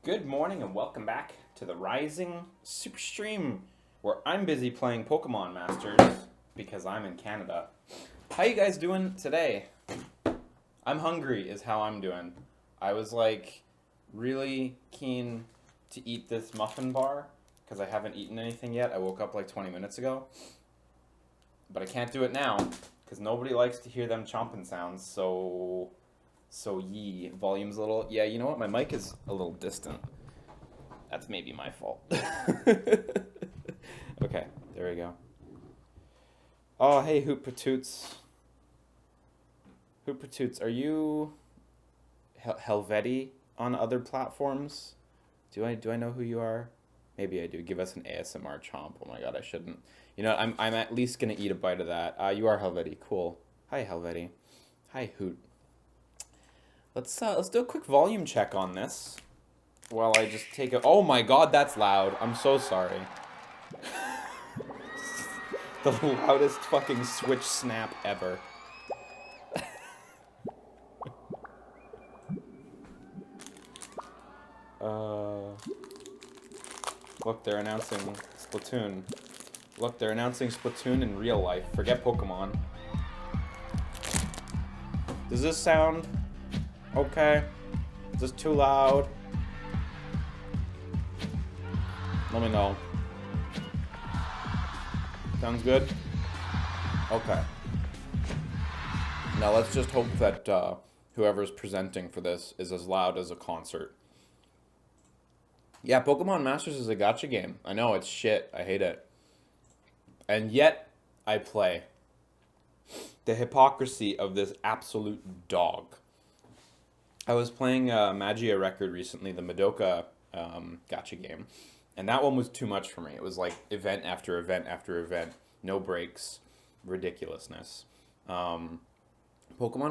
Good morning and welcome back to the Rising Super Stream, where I'm busy playing Pokemon Masters because I'm in Canada. How you guys doing today? I'm hungry is how I'm doing. I was like really keen to eat this muffin bar because I haven't eaten anything yet. I woke up like 20 minutes ago. But I can't do it now because nobody likes to hear them chomping sounds, so volume's a little, yeah, you know what, my mic is a little distant. That's maybe my fault. Okay, there we go. Oh, hey, Hoop Patoots. Hoop Patoots, are you Helveti on other platforms? Do I know who you are? Maybe I do. Give us an ASMR chomp. Oh my god, I shouldn't. You know, I'm at least gonna eat a bite of that. You are Helveti. Cool. Hi, Helveti. Hi, Hoot. Let's do a quick volume check on this while I just take a. Oh my god, that's loud. I'm so sorry. The loudest fucking Switch snap ever. Look, they're announcing Splatoon. Look, they're announcing Splatoon in real life. Forget Pokemon. Does this sound okay? Is this too loud? Let me know. Sounds good? Okay. Now let's just hope that whoever's presenting for this is as loud as a concert. Yeah, Pokemon Masters is a gacha game. I know, it's shit. I hate it. And yet, I play. The hypocrisy of this absolute dog. I was playing Magia Record recently, the Madoka gacha game. And that one was too much for me. It was like event after event after event. No breaks. Ridiculousness. Pokemon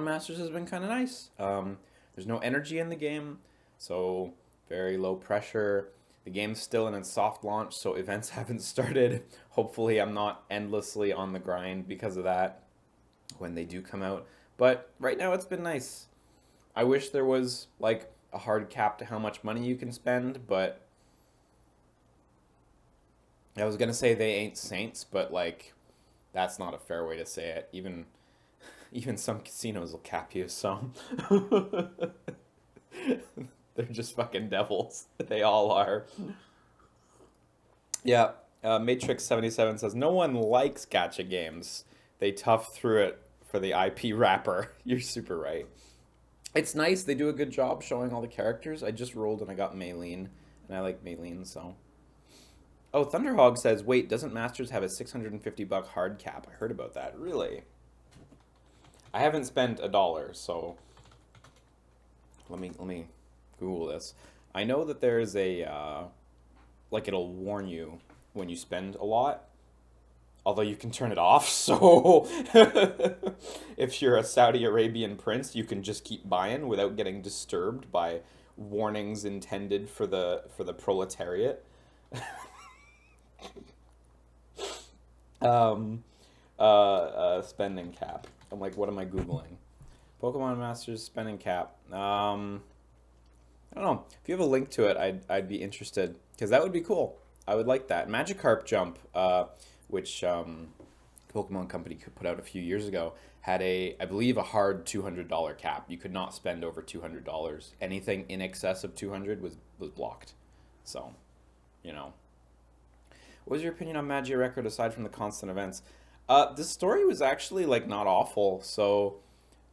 Masters has been kind of nice. There's no energy in the game, so very low pressure. The game's still in its soft launch, so events haven't started. Hopefully I'm not endlessly on the grind because of that when they do come out. But right now it's been nice. I wish there was like a hard cap to how much money you can spend, but I was gonna say they ain't saints, but like that's not a fair way to say it. Even some casinos will cap you, so they're just fucking devils. They all are. Yeah, Matrix77 says, no one likes gacha games. They tough through it for the IP wrapper. You're super right. It's nice. They do a good job showing all the characters. I just rolled and I got Maylene, and I like Maylene, so. Oh, Thunderhog says, wait, doesn't Masters have a $650 hard cap? I heard about that. Really? I haven't spent $1, so let me Google this. I know that there's a like it'll warn you when you spend a lot, although you can turn it off. So if you're a Saudi Arabian prince, you can just keep buying without getting disturbed by warnings intended for the proletariat. Spending cap. I'm like, what am I Googling? Pokemon Masters spending cap. I don't know. If you have a link to it, I'd be interested, because that would be cool. I would like that. Magikarp Jump, which Pokemon Company could put out a few years ago, had I believe, a hard $200 cap. You could not spend over $200. Anything in excess of $200 was blocked. So, you know. What was your opinion on Magia Record aside from the constant events? The story was actually like not awful, so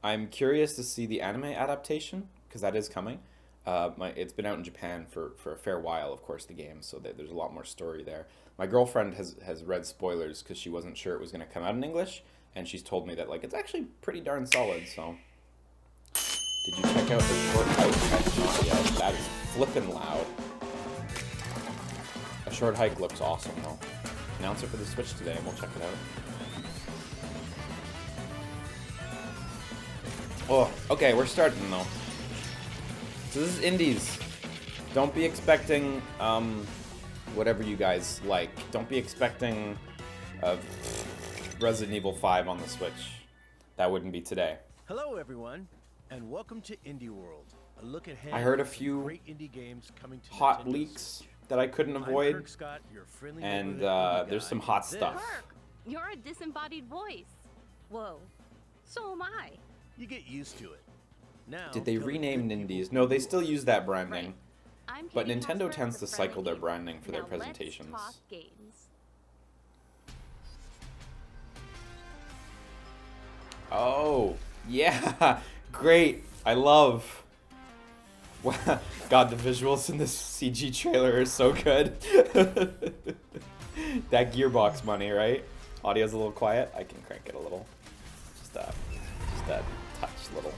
I'm curious to see the anime adaptation, because that is coming. It's been out in Japan for a fair while, of course, the game, so there's a lot more story there. My girlfriend has read spoilers because she wasn't sure it was going to come out in English, and she's told me that like it's actually pretty darn solid, so. Did you check out the short hike? Not yet. That is flippin' loud. A short hike looks awesome, though. Announce it for the Switch today, and we'll check it out. Oh, okay, we're starting, though. So this is indies. Don't be expecting, whatever you guys like. Don't be expecting Resident Evil 5 on the Switch. That wouldn't be today. Hello, everyone, and welcome to Indie World, A look ahead I heard a at few great indie games coming to hot Nintendo leaks Switch. that I couldn't I'm avoid, Kirk Scott, your friendly and neighborhood indie there's guy, some hot and stuff. this- Kirk, you're a disembodied voice. Whoa. So am I. You get used to it. Now, Did they tell the rename good people Nindies? No, they who still you use that branding. Right. I'm But Katie Nintendo Casper, tends the to cycle their friendly branding for their now presentations. Let's talk games. Oh, yeah. Great. I love. Wow. God, the visuals in this CG trailer are so good. That Gearbox money, right? Audio's a little quiet. I can crank it a little. Just that touch little.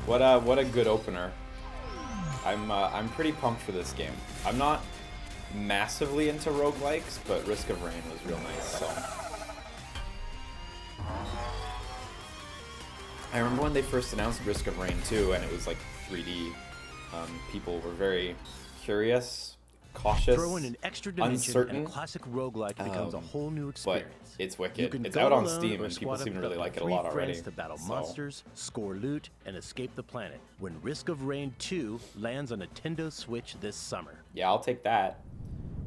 What a good opener. I'm pretty pumped for this game. I'm not massively into roguelikes, but Risk of Rain was real nice, so. I remember when they first announced Risk of Rain 2 and it was like 3D. People were very curious, cautious, Throw in an extra dimension uncertain, and a classic roguelike becomes a whole new but experience. it's You wicked. can It's go out on alone Steam or and people squad seem to up really with like it a three lot already. friends to battle So, monsters, score loot, and escape the planet when Risk of Rain 2 lands on Nintendo Switch this summer. yeah, I'll take that.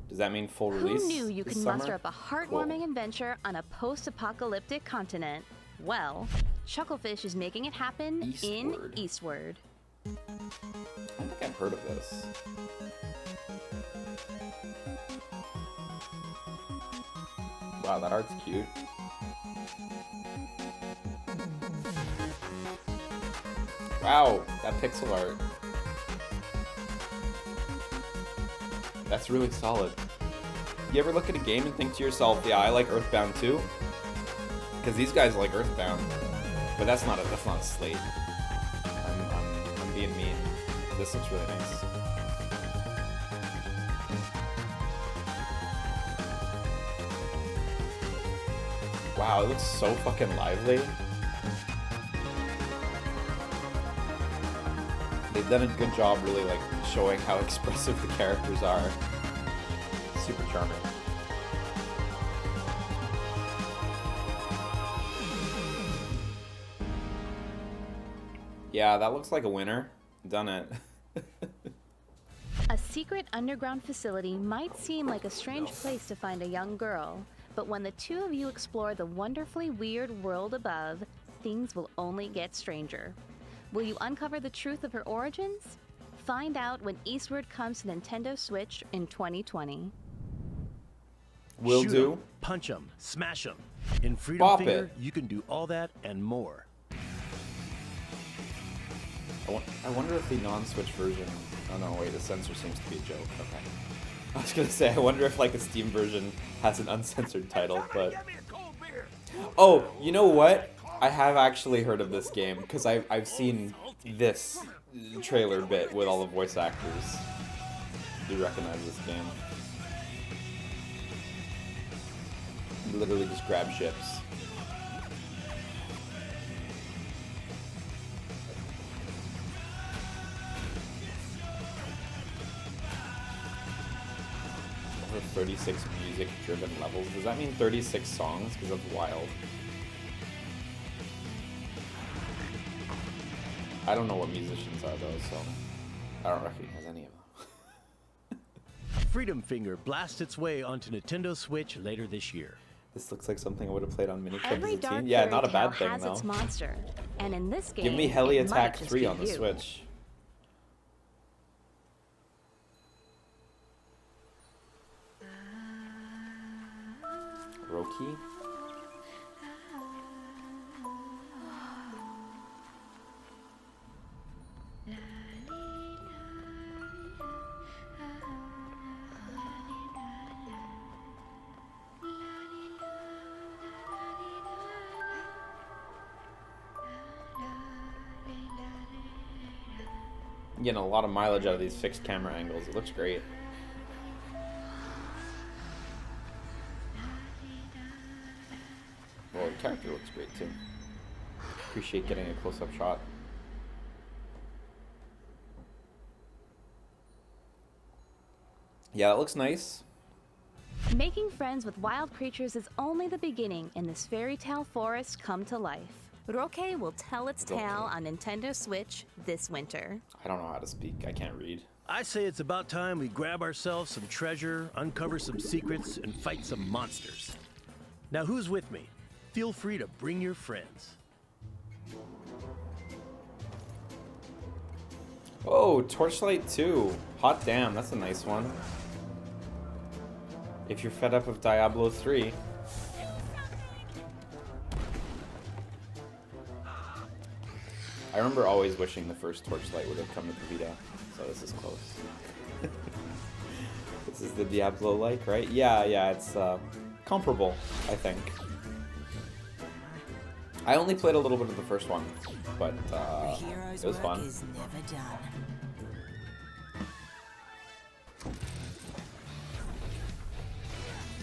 Does that mean full release? Who knew you this could summer? muster up a heartwarming adventure on a post-apocalyptic continent? Well, Chucklefish is making it happen Eastward. in Eastward. I don't think I've heard of this. Wow, that art's cute. Wow, that pixel art. That's really solid. You ever look at a game and think to yourself, yeah, I like Earthbound too? Because these guys like Earthbound. But that's not a slate. I'm being mean. This looks really nice. Wow, it looks so fucking lively. They've done a good job really like showing how expressive the characters are. Super charming. Yeah, that looks like a winner. Done it. A secret underground facility might seem like a strange place to find a young girl, but when the two of you explore the wonderfully weird world above, things will only get stranger. Will you uncover the truth of her origins? Find out when Eastward comes to Nintendo Switch in 2020. Will Shoot do. 'em, punch 'em, smash 'em. In Freedom Bop Finger, it. you can do all that and more. I wonder if the non-Switch version... Oh no, wait, the censor seems to be a joke. Okay. I was gonna say, I wonder if like a Steam version has an uncensored title, but... Oh, you know what? I have actually heard of this game, because I've seen this trailer bit with all the voice actors. Do you recognize this game? You literally just grab ships. Over 36 music-driven levels. Does that mean 36 songs? Because that's wild. I don't know what musicians are though, so I don't recognize any of them. Freedom Finger blasts its way onto Nintendo Switch later this year. This looks like something I would have played on Miniclip as Every a dark teen. Yeah, fairy not a tale bad thing has its though. monster, and in this game, Give me Heli it might Attack just 3 be on the you. Switch. Roki? I'm getting a lot of mileage out of these fixed camera angles. It looks great. Well, the character looks great too. Appreciate getting a close-up shot. Yeah, that looks nice. Making friends with wild creatures is only the beginning in this fairy tale forest come to life. Roque will tell its Roque. tale on Nintendo Switch this winter. I don't know how to speak. I can't read. I say it's about time we grab ourselves some treasure, uncover some secrets, and fight some monsters. Now, who's with me? Feel free to bring your friends. Oh, Torchlight 2. Hot damn, that's a nice one. If you're fed up of Diablo 3. I remember always wishing the first Torchlight would have come to the Vita, so this is close. This is the Diablo-like, right? Yeah, it's comparable, I think. I only played a little bit of the first one, but it was fun. Is never done.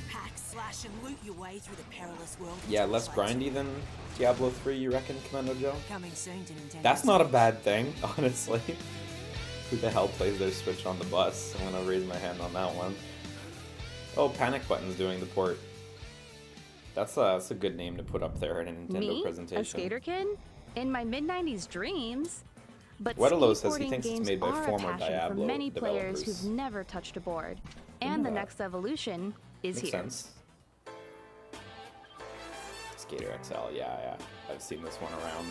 Hack, slash, and loot your way through the perilous world. Yeah, less grindy than Diablo 3, you reckon, Commando Joe? Coming soon to Nintendo. That's not a bad thing, honestly. Who the hell plays their Switch on the bus? I'm gonna raise my hand on that one. Oh, Panic Button's doing the port. That's a good name to put up there in a Nintendo presentation. A skater kid? In my mid-90s dreams. But Weddelo says he skateboarding thinks it's games made by are a former passion Diablo for many players developers. who've never touched a board. And the next evolution is Makes here. sense. Skater XL, yeah. I've seen this one around.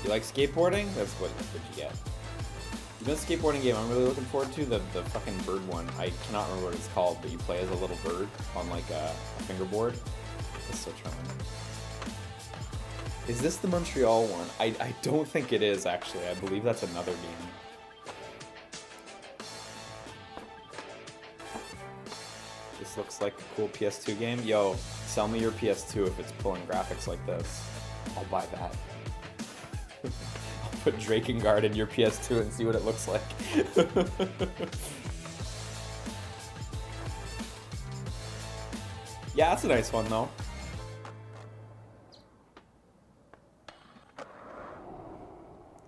You like skateboarding? That's what you get. You know the skateboarding game I'm really looking forward to? The fucking bird one. I cannot remember what it's called, but you play as a little bird on like a fingerboard. That's so charming. Is this the Montreal one? I don't think it is, actually. I believe that's another game. This looks like a cool PS2 game. Yo, sell me your PS2 if it's pulling graphics like this. I'll buy that. I'll put Drakengard in your PS2 and see what it looks like. Yeah, that's a nice one, though.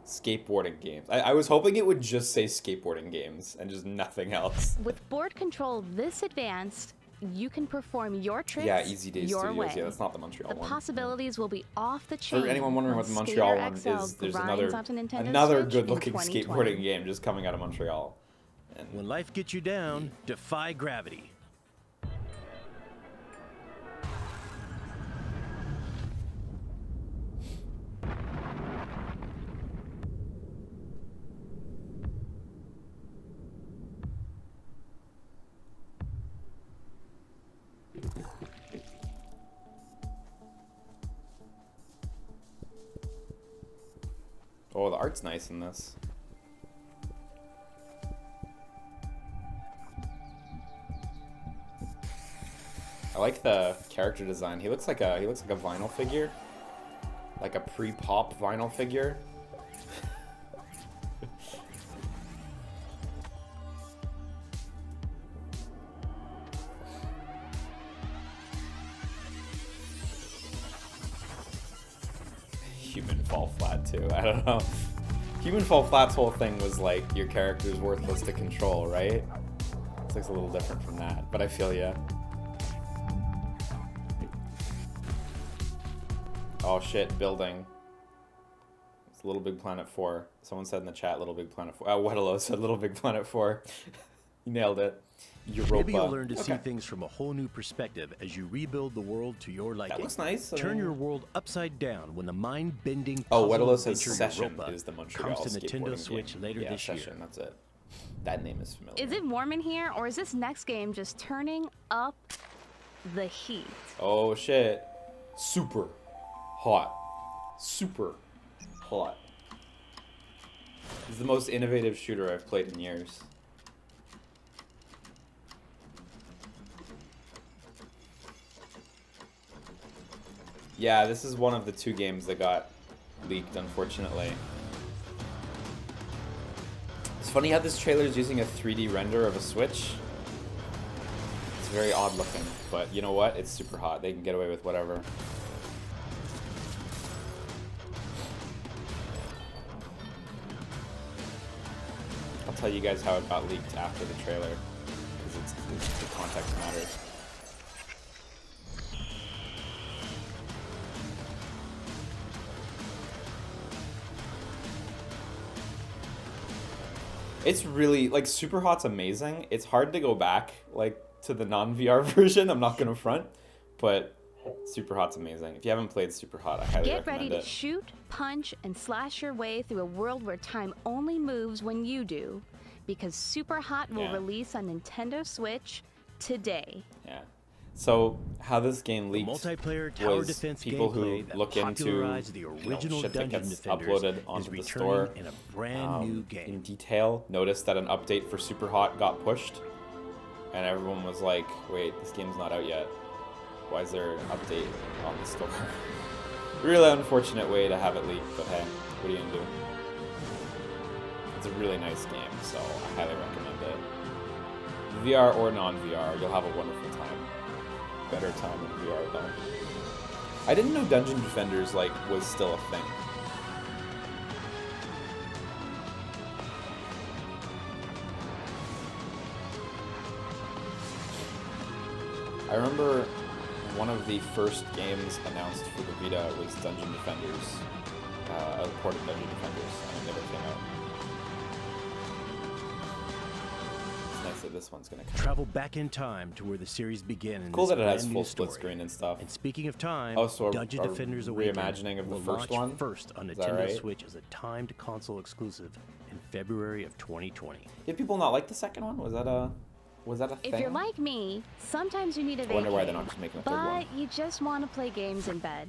Skateboarding games. I was hoping it would just say skateboarding games and just nothing else. With board control this advanced, you can perform your tricks Easy Days your Studios. way. Yeah, that's not the Montreal The one. possibilities will be off the chain. For anyone wondering what the when Montreal Skater one XL is, there's grinds onto Nintendo another Switch good-looking in 2020. skateboarding game just coming out of Montreal. And When life gets you down, defy gravity. oh, the art's nice in this. I like the character design. He looks like a vinyl figure, like a pre-pop vinyl figure. Human Fall Flat too. I don't know. Human Fall Flat's whole thing was like your character's worthless to control, right? This looks a little different from that, but I feel ya. Oh shit, building. It's Little Big Planet 4. Someone said in the chat Little Big Planet 4. Weddelo said Little Big Planet 4. You nailed it. Europa. Maybe you'll learn to see things from a whole new perspective as you rebuild the world to your liking. That looks nice. I Turn mean- your world upside down when the mind-bending Oh, puzzle Weddelo says adventure Session Europa is the Montreal comes to Nintendo skateboarding Switch game. later Yeah, this Session, year. that's it. That name is familiar. Is it warm in here, or is this next game just turning up the heat? Oh shit. Super hot. Super hot. This is the most innovative shooter I've played in years. Yeah, this is one of the 2 games that got leaked, unfortunately. It's funny how this trailer is using a 3D render of a Switch. It's very odd looking, but you know what? It's super hot. They can get away with whatever. I'll tell you guys how it got leaked after the trailer, because it's The context matters. It's really, like, Super Hot's amazing. It's hard to go back, like, to the non-VR version. I'm not gonna front, but Super Hot's amazing. If you haven't played Super Hot, I highly Get ready recommend to it. shoot, punch, and slash your way through a world where time only moves when you do. Because Super Hot will Yeah. release on Nintendo Switch today. Yeah. So how this game The leaked multiplayer tower was defense people who gameplay that look into popularized the original shit that Dungeon gets Defenders uploaded is onto the returning store in a brand new in game. detail. Noticed that an update for Super Hot got pushed, and everyone was like, "Wait, this game's not out yet. Why is there an update on the store?" Really unfortunate way to have it leak, but hey, what are you gonna do? It's a really nice game, so I highly recommend it. VR or non-VR, you'll have a wonderful time. Better time in VR though. I didn't know Dungeon Defenders like was still a thing. I remember one of the first games announced for the Vita was Dungeon Defenders, a port of Dungeon Defenders, and it never came out. It's nice that this one's gonna come. Travel back in time to where the series began. In Cool this that it has brand new full split story. screen and stuff. And speaking of time, Oh, so Dungeon a Defenders Awakening reimagining of the will first launch one? first on Is that Nintendo right? Switch as a timed console exclusive in February of 2020. Did people not like the second one? Was that a thing? If you're like me, sometimes you need a I wonder why they're vacay, not just making a third one. but you just want to play games in bed.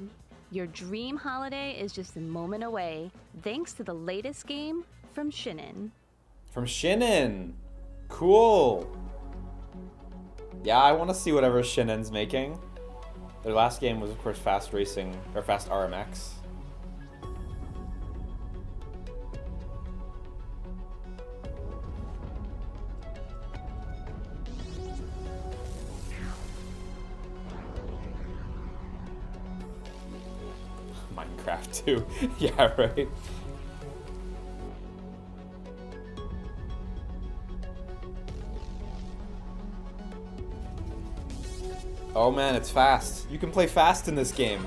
Your dream holiday is just a moment away, thanks to the latest game from Shinin. From Shinin. Cool. Yeah, I want to see whatever Shinin's making. Their last game was, of course, Fast Racing, or Fast RMX. Minecraft too. Yeah, right. Oh man, it's Fast. You can play Fast in this game.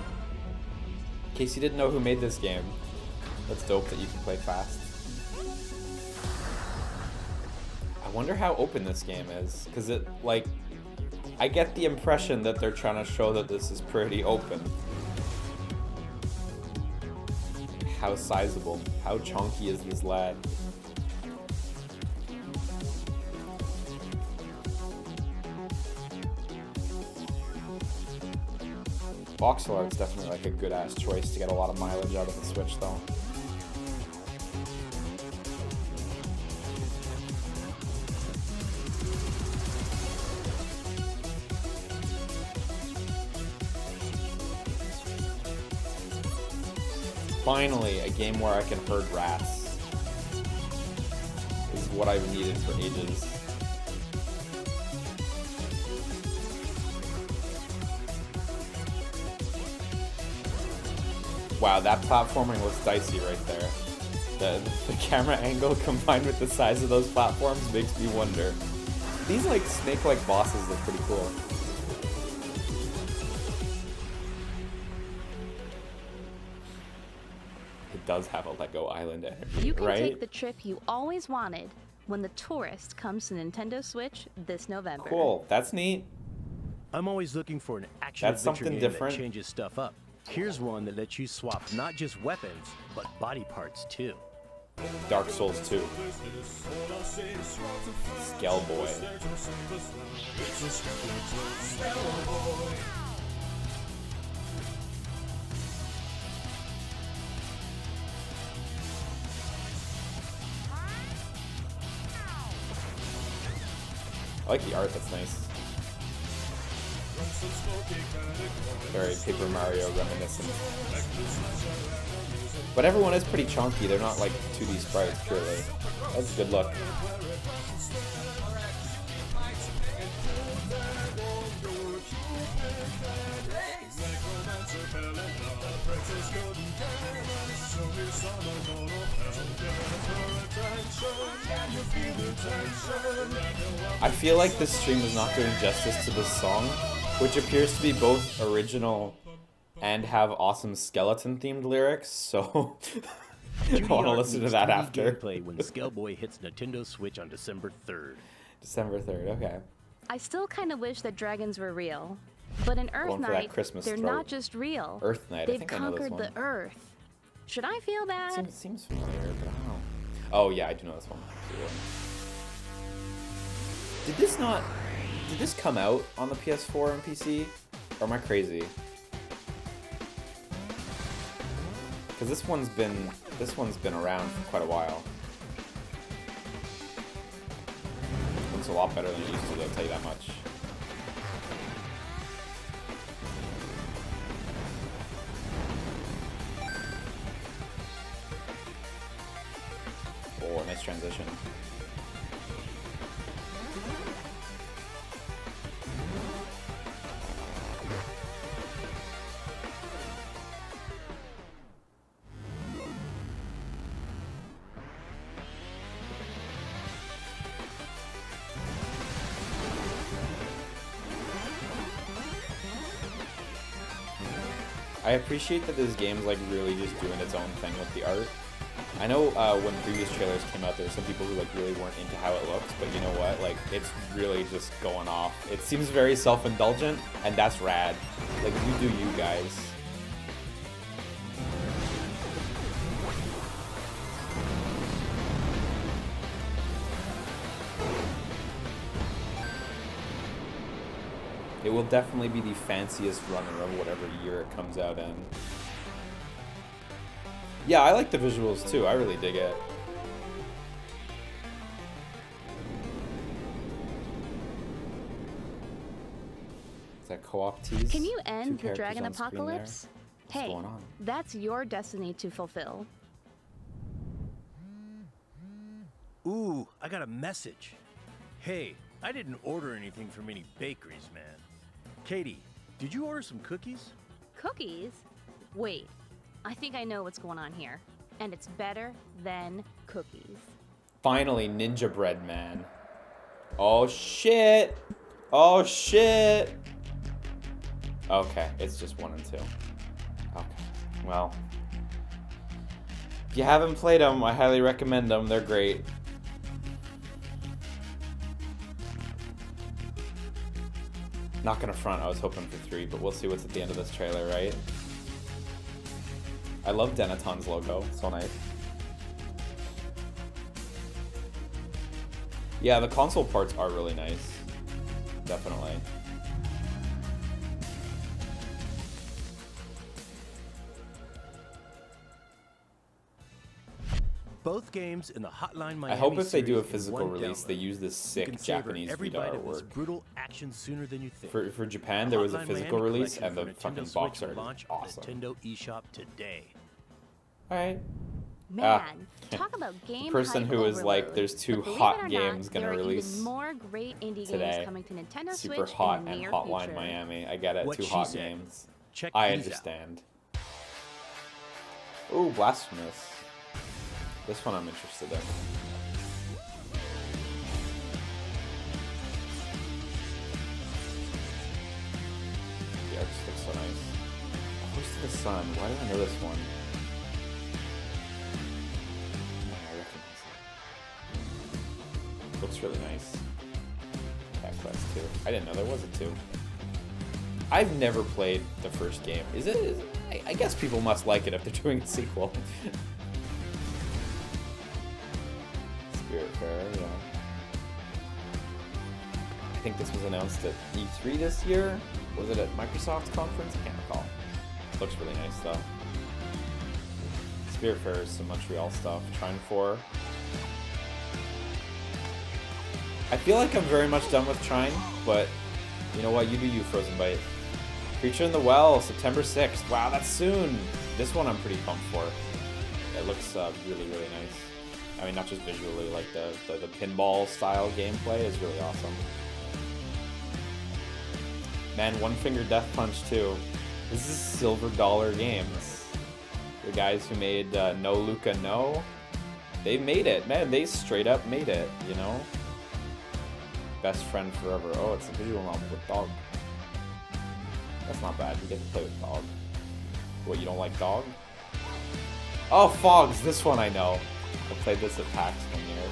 In case you didn't know who made this game. That's dope that you can play Fast. I wonder how open this game is. Because it, like, I get the impression that they're trying to show that this is pretty open. How sizable, how chunky is this lad? Voxel art's definitely like a good ass choice to get a lot of mileage out of the Switch though. Finally, a game where I can herd rats. This is what I've needed for ages. Wow, that platforming looks dicey right there. The camera angle combined with the size of those platforms makes me wonder. These like snake-like bosses look pretty cool. It does have a Lego Island energy, You can right? take the trip you always wanted when The Tourist comes to Nintendo Switch this November. Cool, that's neat. I'm always looking for an action That's adventure something game different. that changes stuff up. Here's one that lets you swap not just weapons, but body parts too. Dark Souls 2. Skellboy. I like the art, that's nice. Very Paper Mario reminiscent. But everyone is pretty chunky, they're not like 2D sprites purely. That's a good look. I feel like this stream is not doing justice to this song, which appears to be both original and have awesome skeleton-themed lyrics, so I want to listen to that after. Gameplay when Scaleboy hits Nintendo Switch on December 3rd. December 3rd, okay. I still kind of wish that dragons were real. But in Earth Going for that Night, Christmas they're throat. not just real. Earth Night, I They've think I know this conquered one. the Earth. Should I feel bad? Seems familiar, but I don't know. Oh yeah, I do know this one. Did this come out on the PS4 and PC? Or am I crazy? Because this one's been around for quite a while. Looks a lot better than it used to, I'll tell you that much. Oh, nice transition. I appreciate that this game's like really just doing its own thing with the art. I know when previous trailers came out, there were some people who like really weren't into how it looks, but you know what? Like, it's really just going off. It seems very self-indulgent, and that's rad. Like, you do you guys. It will definitely be the fanciest runner of whatever year it comes out in. Yeah, I like the visuals too. I really dig it. Is that co-op tease? Can you end Two the dragon characters on screen there? apocalypse? What's Hey, going on? that's your destiny to fulfill. Ooh, I got a message. Hey, I didn't order anything from any bakeries, man. Katie, did you order some cookies? Cookies? Wait, I think I know what's going on here. And it's better than cookies. Finally, Ninja Bread Man. Oh shit! Oh shit! Okay, it's just 1 and 2. Okay, well. If you haven't played them, I highly recommend them. They're great. Not gonna front, I was hoping for 3, but we'll see what's at the end of this trailer, right? I love Denaton's logo, so nice. Yeah, the console parts are really nice. Definitely. Both games in the Hotline Miami I hope if they do a series in physical one release, they download. use this You can sick savor Japanese every Vita bite of this artwork. brutal action sooner than you think. For Japan, there was a Hotline physical Miami release, collection and the for fucking Nintendo box Switch art will is launch on awesome. Nintendo eShop today. Alright. Man, talk about game person hype who is like, overload. there's 2 But believe hot it or games not, gonna there are release even more great indie today. games coming to Nintendo Super Switch hot in the and near Hotline future. Miami. I get it. What 2 she hot said. games. Check I these out. understand. Ooh, Blasphemous. This one I'm interested in. The art just looks so nice. Voice to the Sun. Why do I know this one? I recognize it. Looks really nice. Cat Quest 2. I didn't know there was a 2. I've never played the first game. Is it I guess people must like it if they're doing a sequel. Spiritfarer, yeah. I think this was announced at E3 this year. Was it at Microsoft's conference? I can't recall. Looks really nice though. Spiritfarer is some Montreal stuff. Trine 4. I feel like I'm very much done with Trine, but you know what? You do you, Frozen Bite. Creature in the Well, September 6th. Wow, that's soon. This one I'm pretty pumped for. It looks really, really nice. I mean, not just visually, like the pinball style gameplay is really awesome. Man, One Finger Death Punch 2. This is Silver Dollar Games. The guys who made No Luca No. They made it, man. They straight up made it, you know? Best friend forever. Oh, it's a visual novel with dog. That's not bad. You get to play with dog. What, you don't like dog? Oh, Fogs. This one I know. I played this at PAX one year.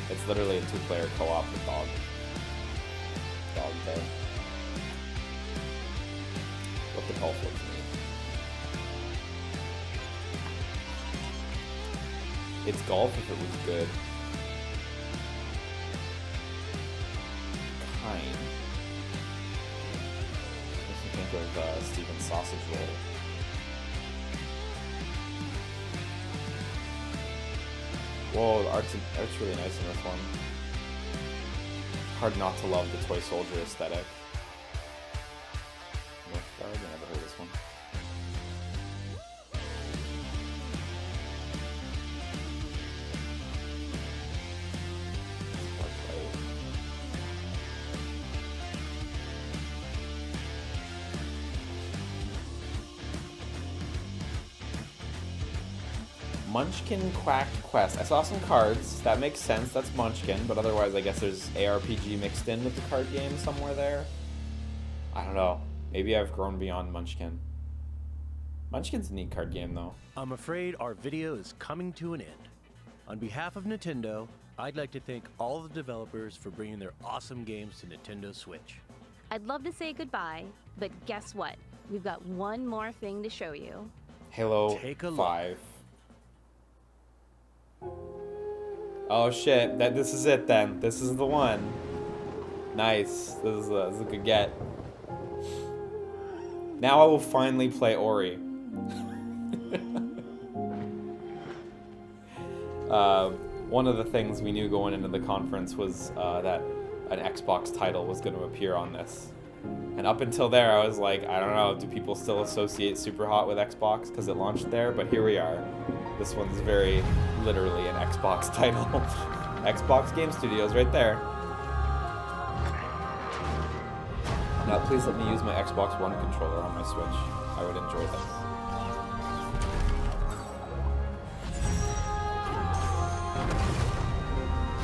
It's literally a 2-player co-op with dog. Dog there. What the golf looks mean. It's golf if it was good. Kind. Makes me think of Steven's sausage roll. Whoa, the art's really nice in this one. Hard not to love the toy soldier aesthetic. Northgard, I never heard of this one. Munchkin Quack Quest. I saw some cards. That makes sense. That's Munchkin. But otherwise, I guess there's ARPG mixed in with the card game somewhere there. I don't know. Maybe I've grown beyond Munchkin. Munchkin's a neat card game, though. I'm afraid our video is coming to an end. On behalf of Nintendo, I'd like to thank all the developers for bringing their awesome games to Nintendo Switch. I'd love to say goodbye, but guess what? We've got one more thing to show you. Halo Take a 5. Oh shit, this is it then. This is the one. Nice. This is a good get. Now I will finally play Ori. One of the things we knew going into the conference was that an Xbox title was going to appear on this. And up until there, I was like, I don't know, do people still associate Superhot with Xbox because it launched there? But here we are. This one's very literally an Xbox title. Xbox Game Studios right there. Now, please let me use my Xbox One controller on my Switch. I would enjoy this.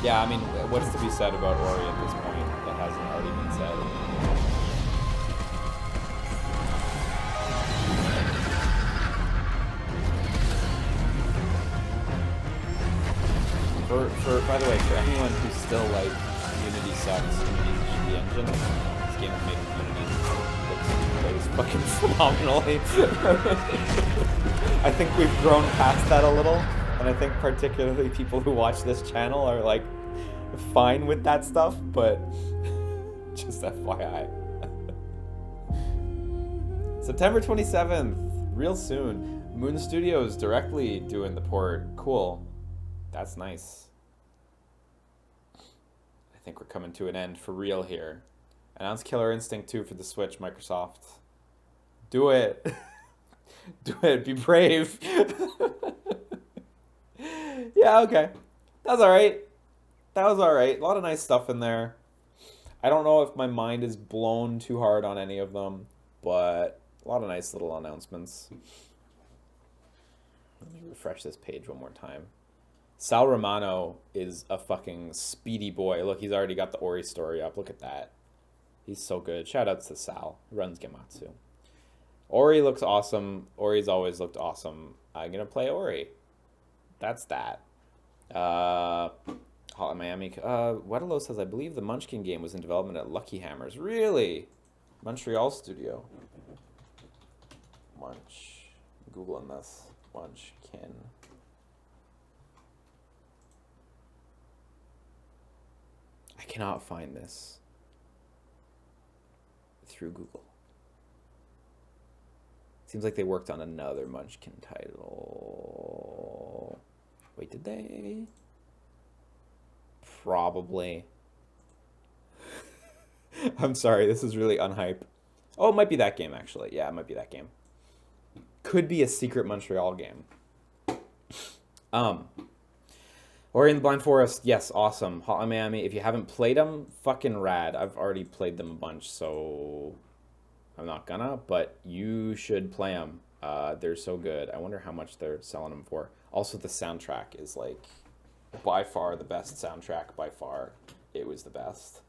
Yeah, I mean, what's to be said about Ori at this point that hasn't already been said? By the way, for anyone who's still like, Unity sucks, Unity's a shitty engine, this game is made with Unity. It plays fucking phenomenally. I think we've grown past that a little, and I think particularly people who watch this channel are like, fine with that stuff, but just FYI. September 27th, real soon. Moon Studios directly doing the port. Cool. That's nice. I think we're coming to an end for real here. Announce Killer Instinct 2 for the Switch, Microsoft. Do it. Do it. Be brave. Yeah, okay. That was alright. That was alright. A lot of nice stuff in there. I don't know if my mind is blown too hard on any of them, but a lot of nice little announcements. Let me refresh this page one more time. Sal Romano is a fucking speedy boy. Look, he's already got the Ori story up. Look at that. He's so good. Shout outs to Sal. He runs Gematsu. Ori looks awesome. Ori's always looked awesome. I'm going to play Ori. That's that. Hot Miami. Wedelo says, I believe the Munchkin game was in development at Lucky Hammers. Really? Montreal studio. Googling this. Munchkin. I cannot find this through Google. Seems like they worked on another Munchkin title. Wait, did they? Probably. I'm sorry, this is really unhype. Oh, it might be that game, actually. Yeah, it might be that game. Could be a secret Montreal game. Ori and the Blind Forest, yes, awesome. Hotline Miami, if you haven't played them, fucking rad. I've already played them a bunch, so I'm not gonna, but you should play them. They're so good. I wonder how much they're selling them for. Also, the soundtrack is like by far the best soundtrack. By far, it was the best.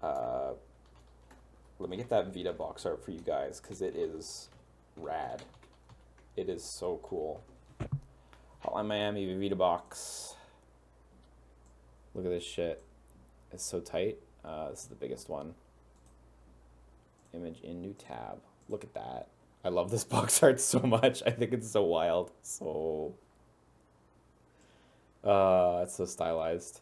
Let me get that Vita box art for you guys because it is rad. It is so cool. Hotline Miami Vita box. Look at this shit. It's so tight. This is the biggest one. Image in new tab. Look at that. I love this box art so much. I think it's so wild. So it's so stylized.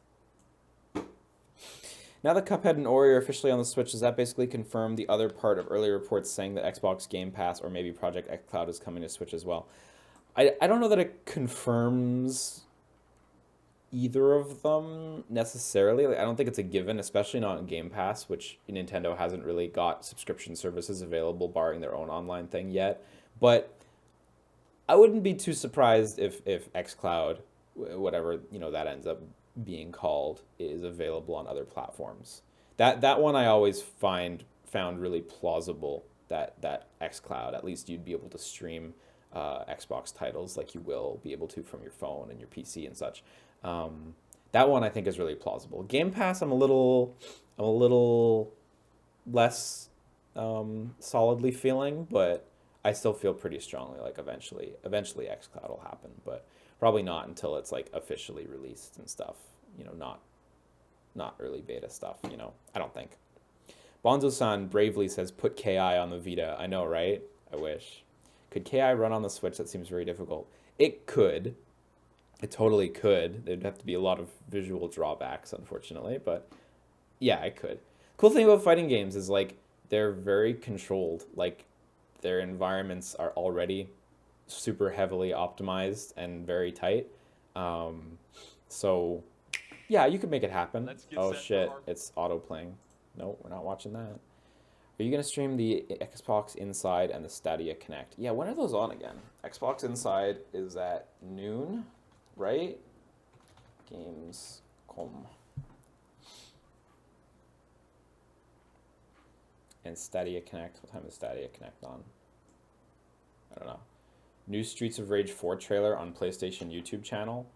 Now that Cuphead and Ori are officially on the Switch, does that basically confirm the other part of earlier reports saying that Xbox Game Pass or maybe Project xCloud is coming to Switch as well? I don't know that it confirms either of them necessarily. Like, I don't think it's a given, especially not in Game Pass, which Nintendo hasn't really got subscription services available, barring their own online thing yet. But I wouldn't be too surprised if xCloud, whatever that ends up being called, is available on other platforms. That one I always found really plausible. That xCloud, at least you'd be able to stream Xbox titles like you will be able to from your phone and your PC and such. That one I think is really plausible. Game Pass, I'm a little less solidly feeling, but I still feel pretty strongly like eventually xCloud will happen, but probably not until it's like officially released and stuff. Not early beta stuff. I don't think. Bonzo-san bravely says put KI on the Vita. I know, right? I wish. Could KI run on the Switch? That seems very difficult. It could. It totally could. There'd have to be a lot of visual drawbacks, unfortunately, but yeah, it could. Cool thing about fighting games is like they're very controlled. Like their environments are already super heavily optimized and very tight. So yeah, you could make it happen. Oh shit, it's auto playing. No, we're not watching that. Are you gonna stream the Xbox Inside and the Stadia Connect? Yeah, when are those on again? Xbox Inside is at noon, right? Gamescom. And Stadia Connect. What time is Stadia Connect on? I don't know. New Streets of Rage 4 trailer on PlayStation YouTube channel.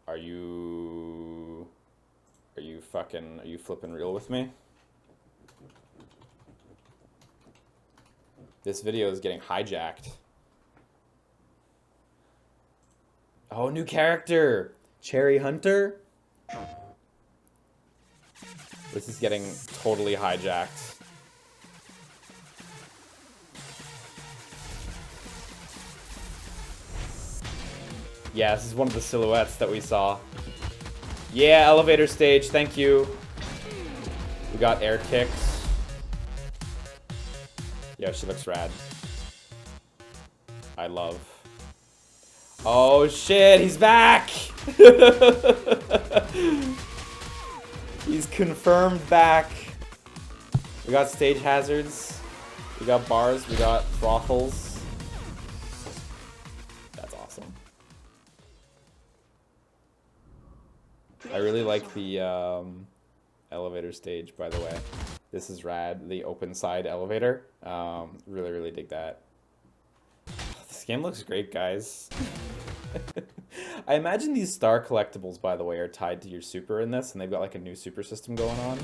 Are you flipping real with me? This video is getting hijacked. Oh, new character! Cherry Hunter? This is getting totally hijacked. Yeah, this is one of the silhouettes that we saw. Yeah, elevator stage, thank you. We got air kicks. Yeah, she looks rad. I love. Oh shit, he's back! He's confirmed back. We got stage hazards. We got bars. We got brothels. That's awesome. I really like the elevator stage, by the way. This is rad. The open side elevator. Really dig that. This game looks great, guys. I imagine these star collectibles, by the way, are tied to your super in this, and they've got like a new super system going on.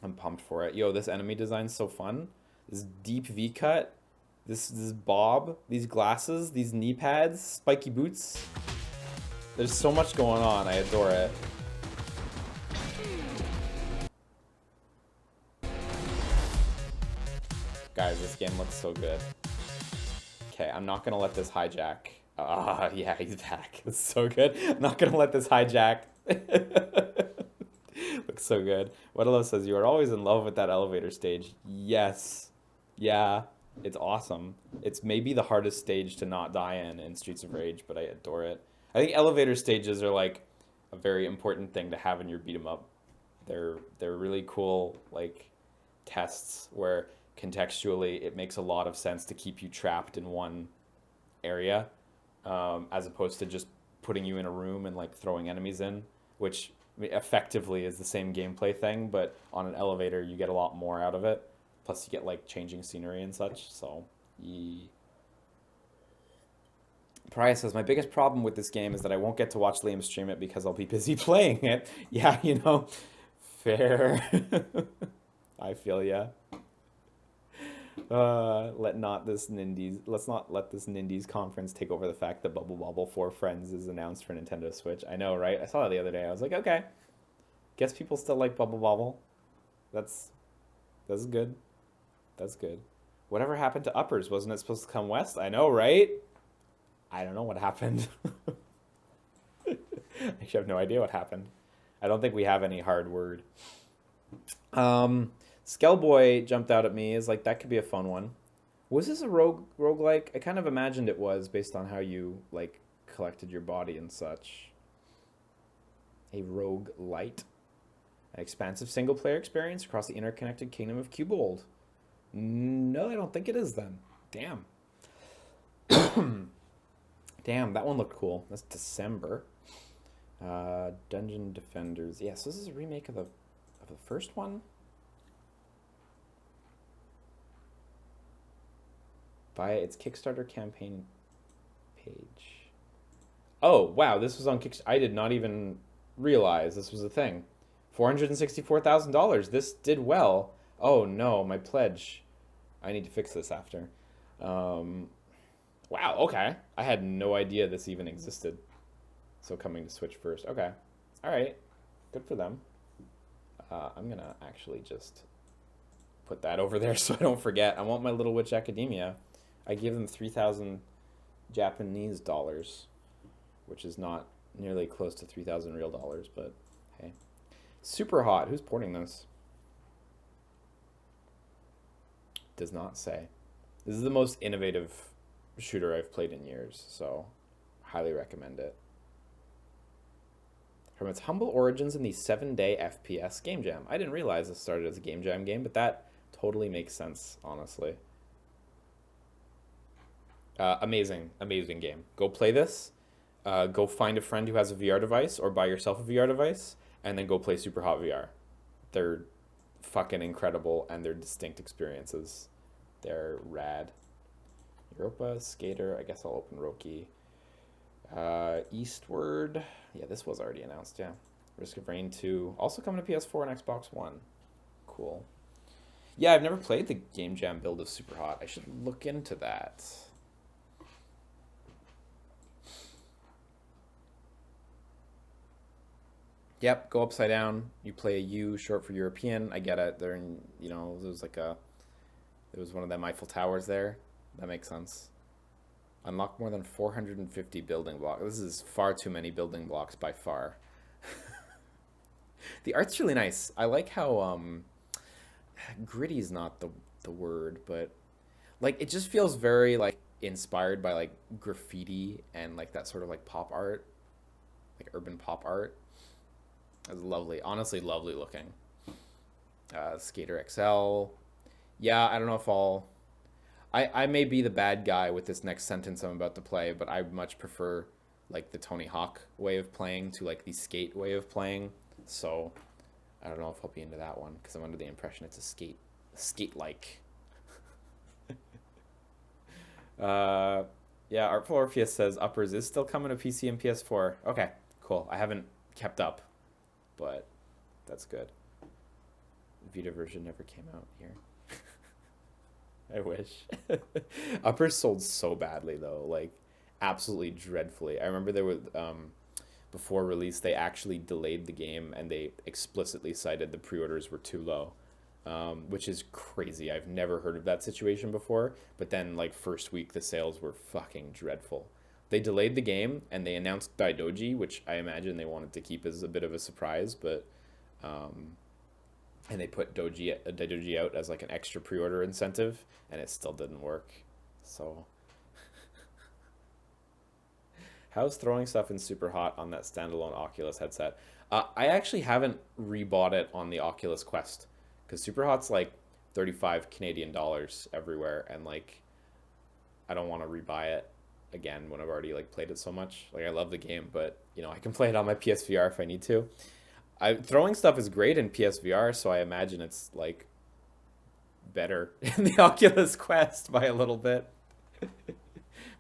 I'm pumped for it. Yo, this enemy design's so fun. This deep V cut, this bob, these glasses, these knee pads, spiky boots. There's so much going on. I adore it. Guys, this game looks so good. Okay, I'm not gonna let this hijack. Yeah, he's back. It's so good. I'm not gonna let this hijack. Looks so good. Whatalo says, you are always in love with that elevator stage. Yes. Yeah, it's awesome. It's maybe the hardest stage to not die in Streets of Rage, but I adore it. I think elevator stages are like a very important thing to have in your beat 'em up. They're really cool, like, tests where contextually it makes a lot of sense to keep you trapped in one area, as opposed to just putting you in a room and like throwing enemies in, which effectively is the same gameplay thing, but on an elevator you get a lot more out of it. Plus you get like changing scenery and such. So Pariah says, my biggest problem with this game is that I won't get to watch Liam stream it because I'll be busy playing it. Yeah, you know, fair. I feel ya. Let's not let this Nindies conference take over the fact that Bubble Bobble 4 Friends is announced for Nintendo Switch. I know, right? I saw that the other day. I was like, okay. Guess people still like Bubble Bobble. That's good. That's good. Whatever happened to Uppers? Wasn't it supposed to come west? I know, right? I don't know what happened. I actually have no idea what happened. I don't think we have any hard word. Skellboy jumped out at me as like, that could be a fun one. Was this a roguelike? I kind of imagined it was based on how you like collected your body and such. A roguelite. An expansive single player experience across the interconnected kingdom of Cubold. No, I don't think it is then. Damn. Damn, that one looked cool. That's December. Dungeon Defenders. Yes, this is a remake of the first one. Via its Kickstarter campaign page. Oh, wow, this was on Kickstarter. I did not even realize this was a thing. $464,000. This did well. Oh no, my pledge. I need to fix this after. Wow, okay. I had no idea this even existed. So coming to Switch first. Okay. All right. Good for them. I'm going to actually just put that over there so I don't forget. I want my Little Witch Academia. I gave them 3,000 Japanese dollars, which is not nearly close to 3,000 real dollars, but hey. Super Hot. Who's porting this? Does not say. This is the most innovative shooter I've played in years, so highly recommend it. From its humble origins in the 7-day FPS Game Jam. I didn't realize this started as a Game Jam game, but that totally makes sense, honestly. Amazing, amazing game. Go play this. Go find a friend who has a VR device or buy yourself a VR device and then go play Super Hot VR. They're fucking incredible and they're distinct experiences. They're rad. Europa, Skater, I guess I'll open Roki. Eastward. Yeah, this was already announced, yeah. Risk of Rain 2. Also coming to PS4 and Xbox One. Cool. Yeah, I've never played the Game Jam build of Super Hot. I should look into that. Yep, go upside down. You play a U, short for European. I get it. They're in, you know, there was one of them Eiffel Towers there. That makes sense. Unlock more than 450 building blocks. This is far too many building blocks by far. The art's really nice. I like how gritty is not the word, but like it just feels very like inspired by like graffiti and like that sort of like pop art, like urban pop art. It's lovely, honestly lovely looking. Skater XL. Yeah, I don't know if I may be the bad guy with this next sentence I'm about to play, but I much prefer like the Tony Hawk way of playing to like the skate way of playing. So I don't know if I'll be into that one because I'm under the impression it's a skate-like. Yeah, Artful Orpheus says Uppers is still coming to PC and PS4. Okay, cool. I haven't kept up, but that's good. The Vita version never came out here. I wish. Uppers sold so badly though, like absolutely dreadfully. I remember there was before release they actually delayed the game and they explicitly cited the pre-orders were too low, which is crazy. I've never heard of that situation before. But then like first week the sales were fucking dreadful. They delayed the game and they announced Daidoji, which I imagine they wanted to keep as a bit of a surprise, but and they put Daidoji out as like an extra pre-order incentive, and it still didn't work. So, how's throwing stuff in Super Hot on that standalone Oculus headset? I actually haven't rebought it on the Oculus Quest because Super Hot's like 35 Canadian dollars everywhere, and like I don't want to rebuy it again when I've already like played it so much. Like I love the game, but you know I can play it on my PSVR if I need to. Throwing stuff is great in PSVR, so I imagine it's like better in the Oculus Quest by a little bit.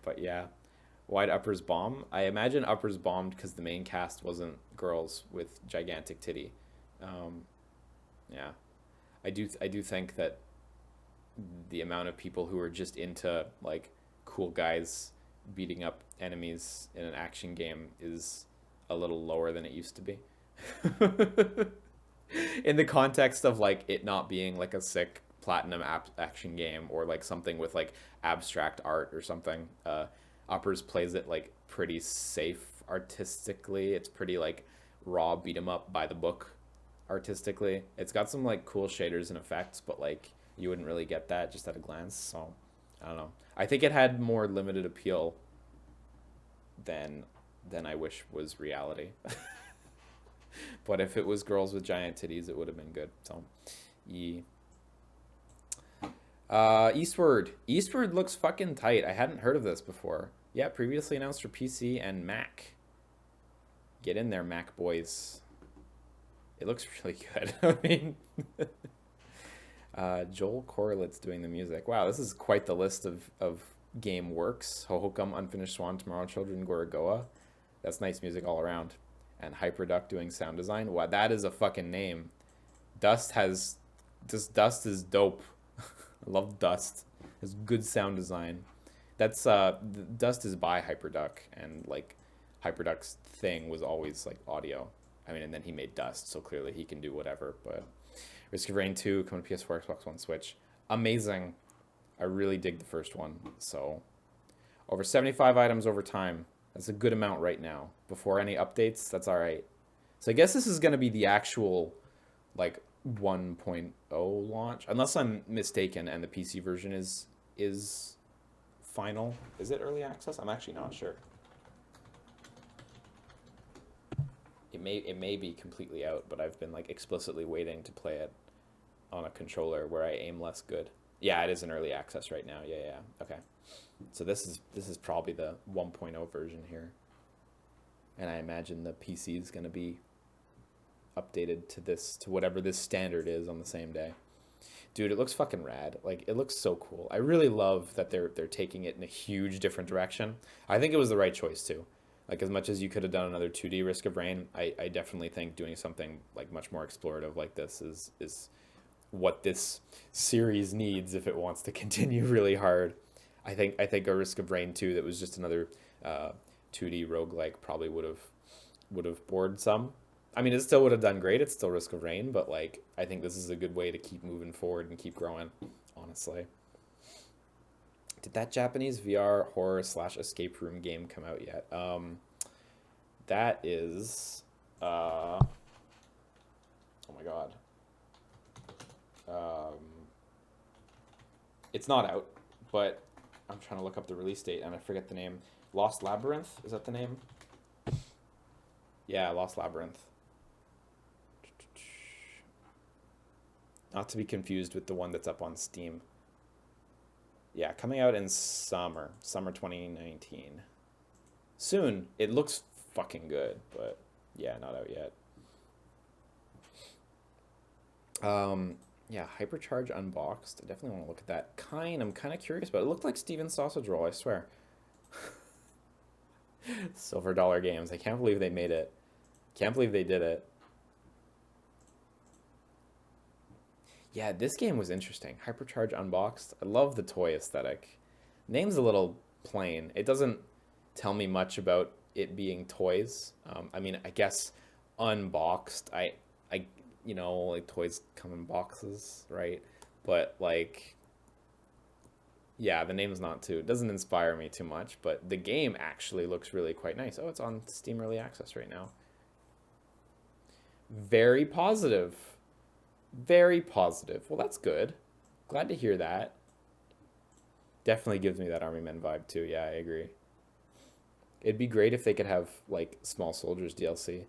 But yeah, Why'd Uppers bomb? I imagine Uppers bombed because the main cast wasn't girls with gigantic titty. Yeah, I do think that the amount of people who are just into like cool guys beating up enemies in an action game is a little lower than it used to be. In the context of like it not being like a sick platinum action game or like something with like abstract art or something, Uppers plays it like pretty safe artistically. It's pretty like raw beat 'em up by the book artistically. It's got some like cool shaders and effects, but like you wouldn't really get that just at a glance. So I don't know. I think it had more limited appeal than I wish was reality. But if it was girls with giant titties, it would have been good. So, yeah. Eastward. Eastward looks fucking tight. I hadn't heard of this before. Yeah, previously announced for PC and Mac. Get in there, Mac boys. It looks really good. I mean, Joel Corlett's doing the music. Wow, this is quite the list of game works. Hohokam, Unfinished Swan, Tomorrow Children, Gorogoa. That's nice music all around. And Hyperduck doing sound design. Wow, that is a fucking name. Dust is dope. I love Dust. It's good sound design. That's Dust is by Hyperduck, and like Hyperduck's thing was always like audio. I mean, and then he made Dust, so clearly he can do whatever. But Risk of Rain 2 coming to PS4, Xbox One, Switch. Amazing. I really dig the first one. So over 75 items over time. That's a good amount right now. Before any updates, that's all right. So I guess this is going to be the actual like 1.0 launch, unless I'm mistaken and the PC version is final. Is it early access? I'm actually not sure. It may be completely out, but I've been like explicitly waiting to play it on a controller where I aim less good. Yeah, it is in early access right now. Yeah. Okay. So this is probably the 1.0 version here. And I imagine the PC is going to be updated to whatever this standard is on the same day. Dude, it looks fucking rad. Like, it looks so cool. I really love that they're taking it in a huge different direction. I think it was the right choice too. Like, as much as you could have done another 2D Risk of Rain, I definitely think doing something like much more explorative like this is what this series needs if it wants to continue really hard. I think a Risk of Rain 2 that was just another 2D roguelike probably would have bored some. I mean, it still would have done great. It's still Risk of Rain, but like I think this is a good way to keep moving forward and keep growing, honestly. Did that Japanese VR horror / escape room game come out yet? That is oh my god. It's not out, but I'm trying to look up the release date and I forget the name. Lost Labyrinth? Is that the name? Yeah, Lost Labyrinth. Not to be confused with the one that's up on Steam. Yeah, coming out in summer 2019. Soon. It looks fucking good, but yeah, not out yet. Yeah, Hypercharge Unboxed. I definitely want to look at that. I'm kind of curious, but it looked like Steven's Sausage Roll, I swear. Silver Dollar Games. I can't believe they made it. Can't believe they did it. Yeah, this game was interesting. Hypercharge Unboxed. I love the toy aesthetic. Name's a little plain. It doesn't tell me much about it being toys. I mean, I guess unboxed. I you know, like toys come in boxes, right? But like, yeah, the name's not too. It doesn't inspire me too much, but the game actually looks really quite nice. Oh, it's on Steam Early Access right now. Very positive. Very positive. Well, that's good. Glad to hear that. Definitely gives me that Army Men vibe too. Yeah, I agree. It'd be great if they could have like Small Soldiers DLC.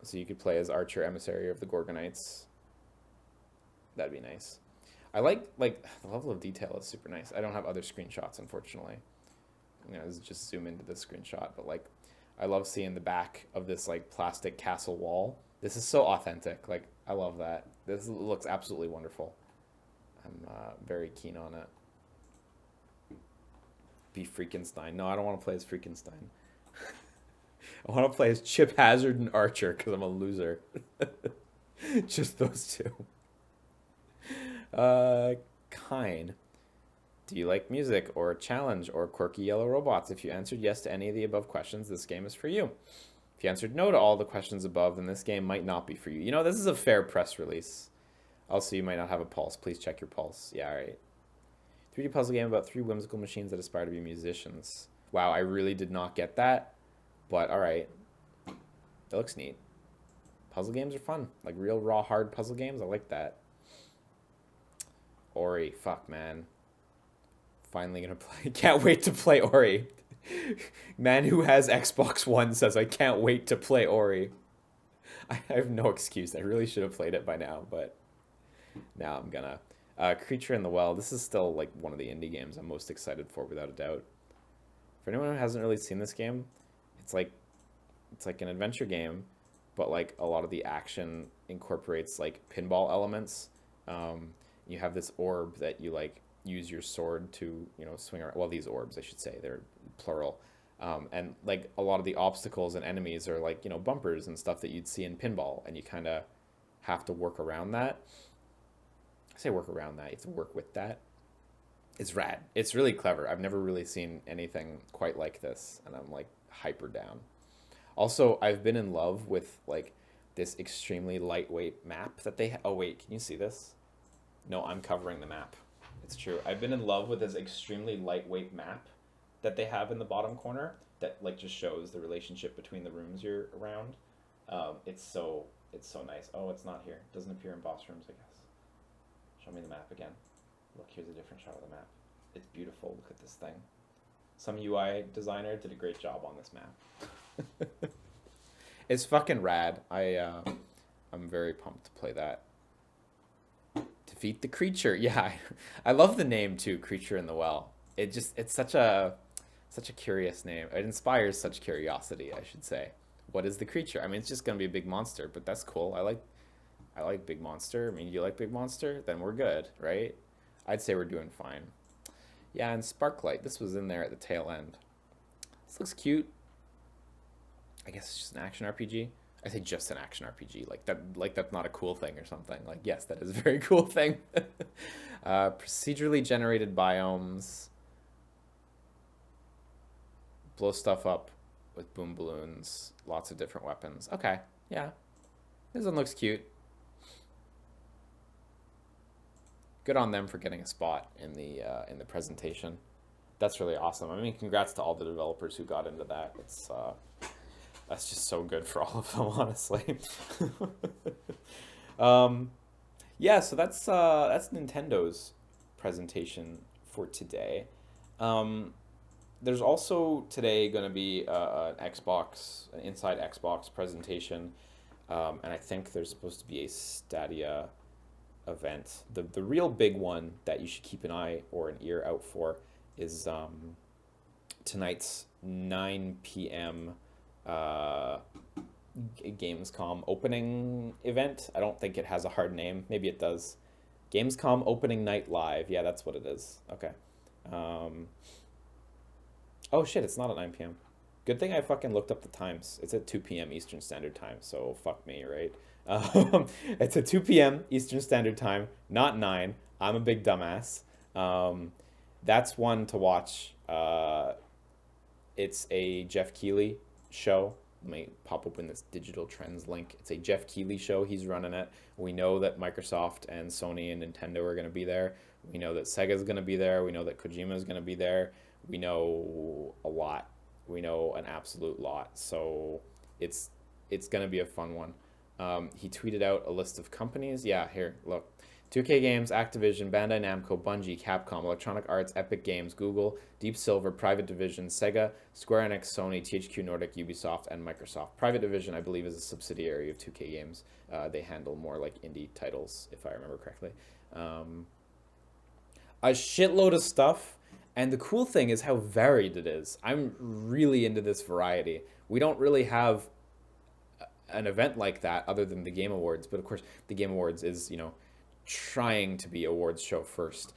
So you could play as Archer, Emissary of the Gorgonites. That'd be nice. I like the level of detail is super nice. I don't have other screenshots, unfortunately. You know, just zoom into this screenshot, but like, I love seeing the back of this like plastic castle wall. This is so authentic. Like, I love that. This looks absolutely wonderful. I'm very keen on it. Be Freakenstein. No, I don't want to play as Freakenstein. I want to play as Chip Hazard and Archer because I'm a loser. Just those two. Kine. Do you like music or challenge or quirky yellow robots? If you answered yes to any of the above questions, this game is for you. If you answered no to all the questions above, then this game might not be for you. You know, this is a fair press release. Also, you might not have a pulse. Please check your pulse. Yeah, all right. 3D puzzle game about 3 whimsical machines that aspire to be musicians. Wow, I really did not get that. But all right. That looks neat. Puzzle games are fun. Like real raw hard puzzle games. I like that. Ori. Fuck, man. Finally gonna play. Can't wait to play Ori. Man who has Xbox One says, I can't wait to play Ori. I have no excuse. I really should have played it by now, but now I'm gonna. Creature in the Well. This is still like one of the indie games I'm most excited for, without a doubt. For anyone who hasn't really seen this game, it's like an adventure game, but like a lot of the action incorporates like pinball elements. You have this orb that you like use your sword to, you know, swing around. Well, these orbs, I should say, they're plural. And like a lot of the obstacles and enemies are like, you know, bumpers and stuff that you'd see in pinball, and you kind of have to work around that. I say work around that. You have to work with that. It's rad. It's really clever. I've never really seen anything quite like this, and I'm like hyper down. Also, I've been in love with like this extremely lightweight map that they oh wait, can you see this? No, I'm covering the map. It's true. I've been in love with this extremely lightweight map that they have in the bottom corner that like just shows the relationship between the rooms you're around. It's so nice. Oh, it's not here. It doesn't appear in boss rooms, I guess. Show me the map again. Look, here's a different shot of the map. It's beautiful. Look at this thing. Some UI designer did a great job on this map. It's fucking rad. I'm very pumped to play that. Defeat the creature. Yeah, I love the name too, Creature in the Well. It's such a curious name. It inspires such curiosity, I should say. What is the creature? I mean, it's just gonna be a big monster, but that's cool. I like big monster. I mean, you like big monster? Then we're good, right? I'd say we're doing fine. Yeah, and Sparklight. This was in there at the tail end. This looks cute. I guess it's just an action RPG. I say just an action RPG. Like that's not a cool thing or something. Like, yes, that is a very cool thing. Procedurally generated biomes. Blow stuff up with boom balloons. Lots of different weapons. Okay, yeah. This one looks cute. Good on them for getting a spot in the presentation. That's really awesome. I mean, congrats to all the developers who got into that. It's that's just so good for all of them, honestly. Yeah, so that's Nintendo's presentation for today. There's also today going to be an Inside Xbox presentation, and I think there's supposed to be a Stadia event. The real big one that you should keep an eye or an ear out for is tonight's 9 p.m. Gamescom opening event. I don't think it has a hard name. Maybe it does. Gamescom opening night live. Yeah, that's what it is. Okay. Oh shit, it's not at 9 p.m. Good thing I fucking looked up the times. It's at 2 p.m. Eastern Standard Time, so fuck me, right? It's at 2 p.m. Eastern Standard Time, not 9. I'm a big dumbass. That's one to watch. It's a Jeff Keighley show. Let me pop open this digital trends link. It's a Jeff Keighley show. He's running it. We know that Microsoft and Sony and Nintendo are going to be there. We know that Sega's going to be there. We know that Kojima's going to be there. We know a lot. We know an absolute lot. So it's going to be a fun one. He tweeted out a list of companies. Yeah, here, look. 2K Games, Activision, Bandai Namco, Bungie, Capcom, Electronic Arts, Epic Games, Google, Deep Silver, Private Division, Sega, Square Enix, Sony, THQ Nordic, Ubisoft, and Microsoft. Private Division, I believe, is a subsidiary of 2K Games. They handle more like indie titles, if I remember correctly. A shitload of stuff, and the cool thing is how varied it is. I'm really into this variety. We don't really have an event like that other than the Game Awards, but of course the Game Awards is, you know, trying to be awards show first.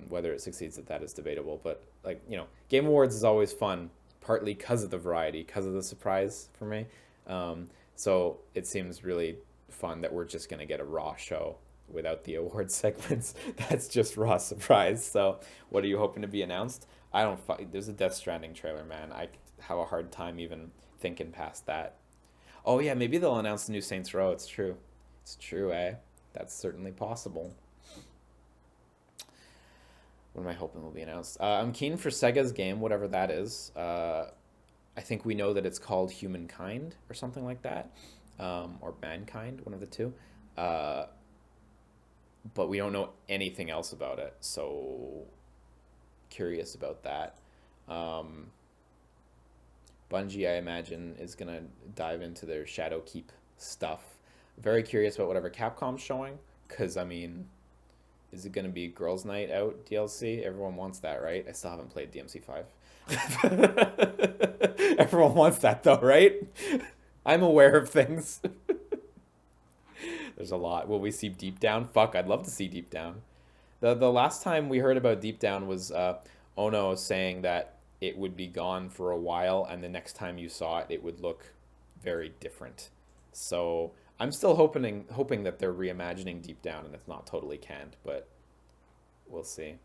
Whether it succeeds at that is debatable, but like, Game Awards is always fun, partly because of the variety, because of the surprise for me. So it seems really fun that we're just going to get a raw show without the award segments. That's just raw surprise. So what are you hoping to be announced? I don't. There's a Death Stranding trailer, man. I have a hard time even thinking past that. Oh yeah, maybe they'll announce the new Saints Row. It's true. It's true, eh? That's certainly possible. What am I hoping will be announced? I'm keen for Sega's game, whatever that is. I think we know that it's called Humankind or something like that, or Mankind, one of the two. But we don't know anything else about it, so curious about that. Bungie, I imagine, is going to dive into their Shadowkeep stuff. Very curious about whatever Capcom's showing, because, I mean, is it going to be Girls' Night Out DLC? Everyone wants that, right? I still haven't played DMC5. Everyone wants that, though, right? I'm aware of things. There's a lot. Will we see Deep Down? Fuck, I'd love to see Deep Down. The last time we heard about Deep Down was Ono saying that it would be gone for a while, and the next time you saw it, it would look very different. So I'm still hoping that they're reimagining Deep Down and it's not totally canned, but we'll see.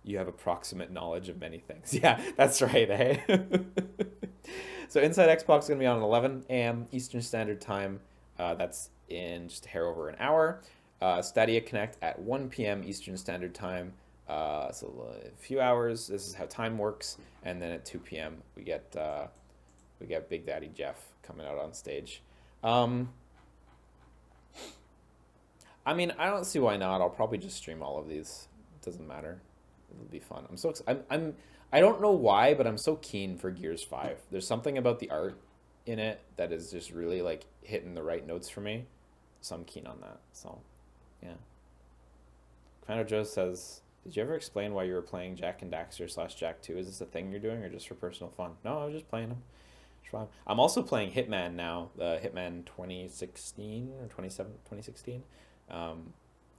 You have approximate knowledge of many things. Yeah, that's right, eh? So Inside Xbox is going to be on 11 a.m. Eastern Standard Time. That's in just a hair over an hour. Stadia Connect at 1 p.m. Eastern Standard Time. So a few hours. This is how time works. And then at 2 p.m. we get Big Daddy Jeff coming out on stage. I mean, I don't see why not. I'll probably just stream all of these. It doesn't matter. It'll be fun. I'm so I don't know why, but I'm so keen for Gears 5. There's something about the art in it that is just really like hitting the right notes for me. So I'm keen on that. So, yeah. Commander Joe says, did you ever explain why you were playing Jak and Daxter / Jak 2? Is this a thing you're doing or just for personal fun? No, I was just playing them. I'm also playing Hitman now, Hitman 2016 or 2016,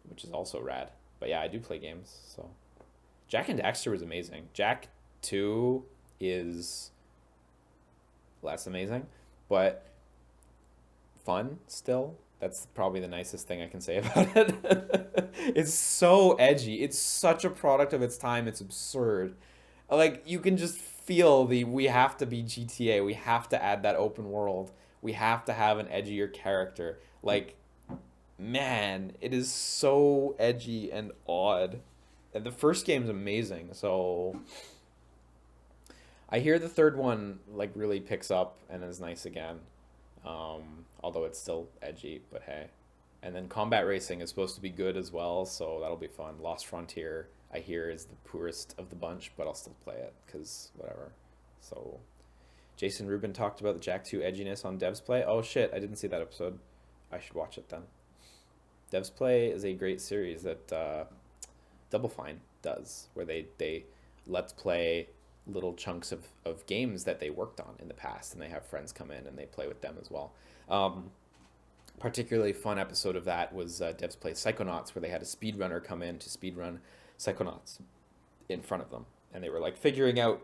which is also rad. But yeah, I do play games. So Jak and Daxter was amazing. Jak 2 is less amazing, but fun still. That's probably the nicest thing I can say about it. It's so edgy. It's such a product of its time. It's absurd. Like, you can just feel we have to be GTA. We have to add that open world. We have to have an edgier character. Like, man, it is so edgy and odd. And the first game's amazing, so I hear the third one like really picks up and is nice again. Although it's still edgy, but hey. And then combat racing is supposed to be good as well, so that'll be fun. Lost Frontier, I hear, is the poorest of the bunch, but I'll still play it, because whatever. So, Jason Rubin talked about the Jak 2 edginess on Devs Play. Oh shit, I didn't see that episode. I should watch it then. Devs Play is a great series that Double Fine does, where they let's play little chunks of games that they worked on in the past, and they have friends come in and they play with them as well. Particularly fun episode of that was Devs Play Psychonauts, where they had a speedrunner come in to speedrun Psychonauts in front of them, and they were like figuring out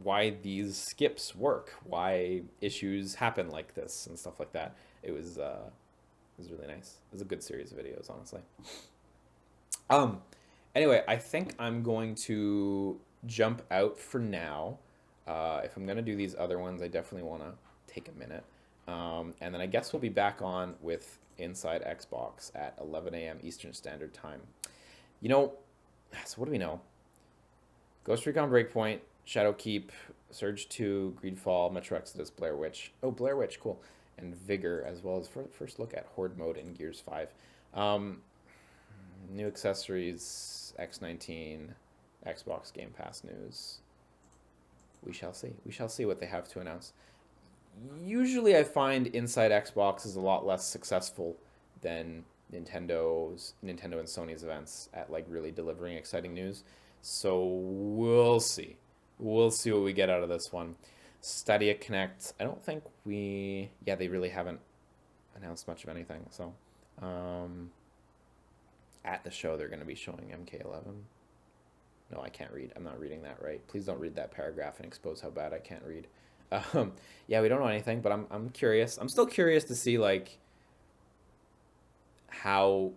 why these skips work, why issues happen like this and stuff like that. It was really nice. It was a good series of videos, honestly. Anyway, I think I'm going to jump out for now. If I'm going to do these other ones, I definitely want to take a minute. And then I guess we'll be back on with Inside Xbox at 11 a.m. Eastern Standard Time. So what do we know? Ghost Recon Breakpoint, Shadowkeep, Surge 2, Greedfall, Metro Exodus, Blair Witch. Oh, Blair Witch, cool. And Vigor, as well as first look at Horde mode in Gears 5. New accessories, X19, Xbox Game Pass news. We shall see. We shall see what they have to announce. Usually I find Inside Xbox is a lot less successful than Nintendo and Sony's events at like really delivering exciting news. So we'll see. We'll see what we get out of this one. Stadia Connect, I don't think they really haven't announced much of anything. So I at the show they're going to be showing MK11. No, I can't read. I'm not reading that right. Please don't read that paragraph and expose how bad I can't read. Yeah, we don't know anything, but I'm curious. I'm still curious to see like how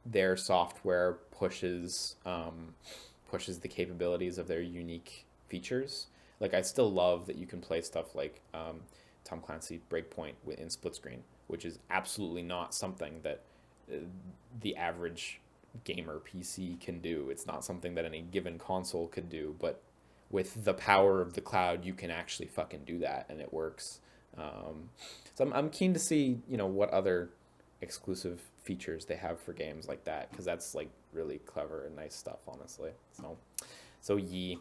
their software pushes the capabilities of their unique features. Like I still love that you can play stuff like Tom Clancy Breakpoint in split screen, which is absolutely not something that the average gamer PC can do. It's not something that any given console could do, but with the power of the cloud, you can actually fucking do that, and it works. So I'm keen to see, you know, what other exclusive features they have for games like that, because that's like really clever and nice stuff, honestly. So yee.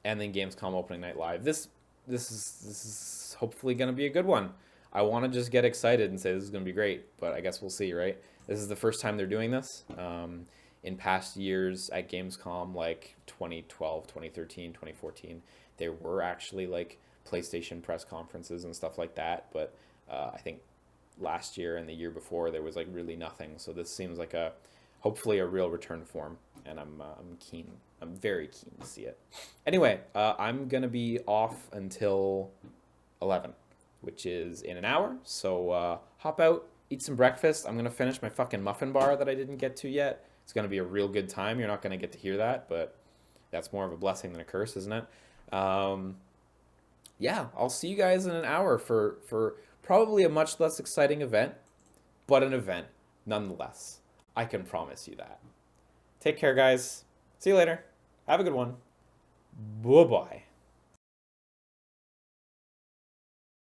And then Gamescom opening night live. This is hopefully gonna be a good one. I want to just get excited and say this is gonna be great, but I guess we'll see, right? This is the first time they're doing this. In past years at Gamescom, like 2012, 2013, 2014, there were actually like PlayStation press conferences and stuff like that, but I think last year and the year before there was like really nothing. So this seems like hopefully a real return form, and I'm keen. I'm very keen to see it. Anyway, I'm gonna be off until 11, which is in an hour. So hop out, eat some breakfast. I'm gonna finish my fucking muffin bar that I didn't get to yet. It's gonna be a real good time. You're not gonna get to hear that, but that's more of a blessing than a curse, isn't it? Yeah, I'll see you guys in an hour for probably a much less exciting event, but an event nonetheless. I can promise you that. Take care, guys. See you later. Have a good one. Bye-bye.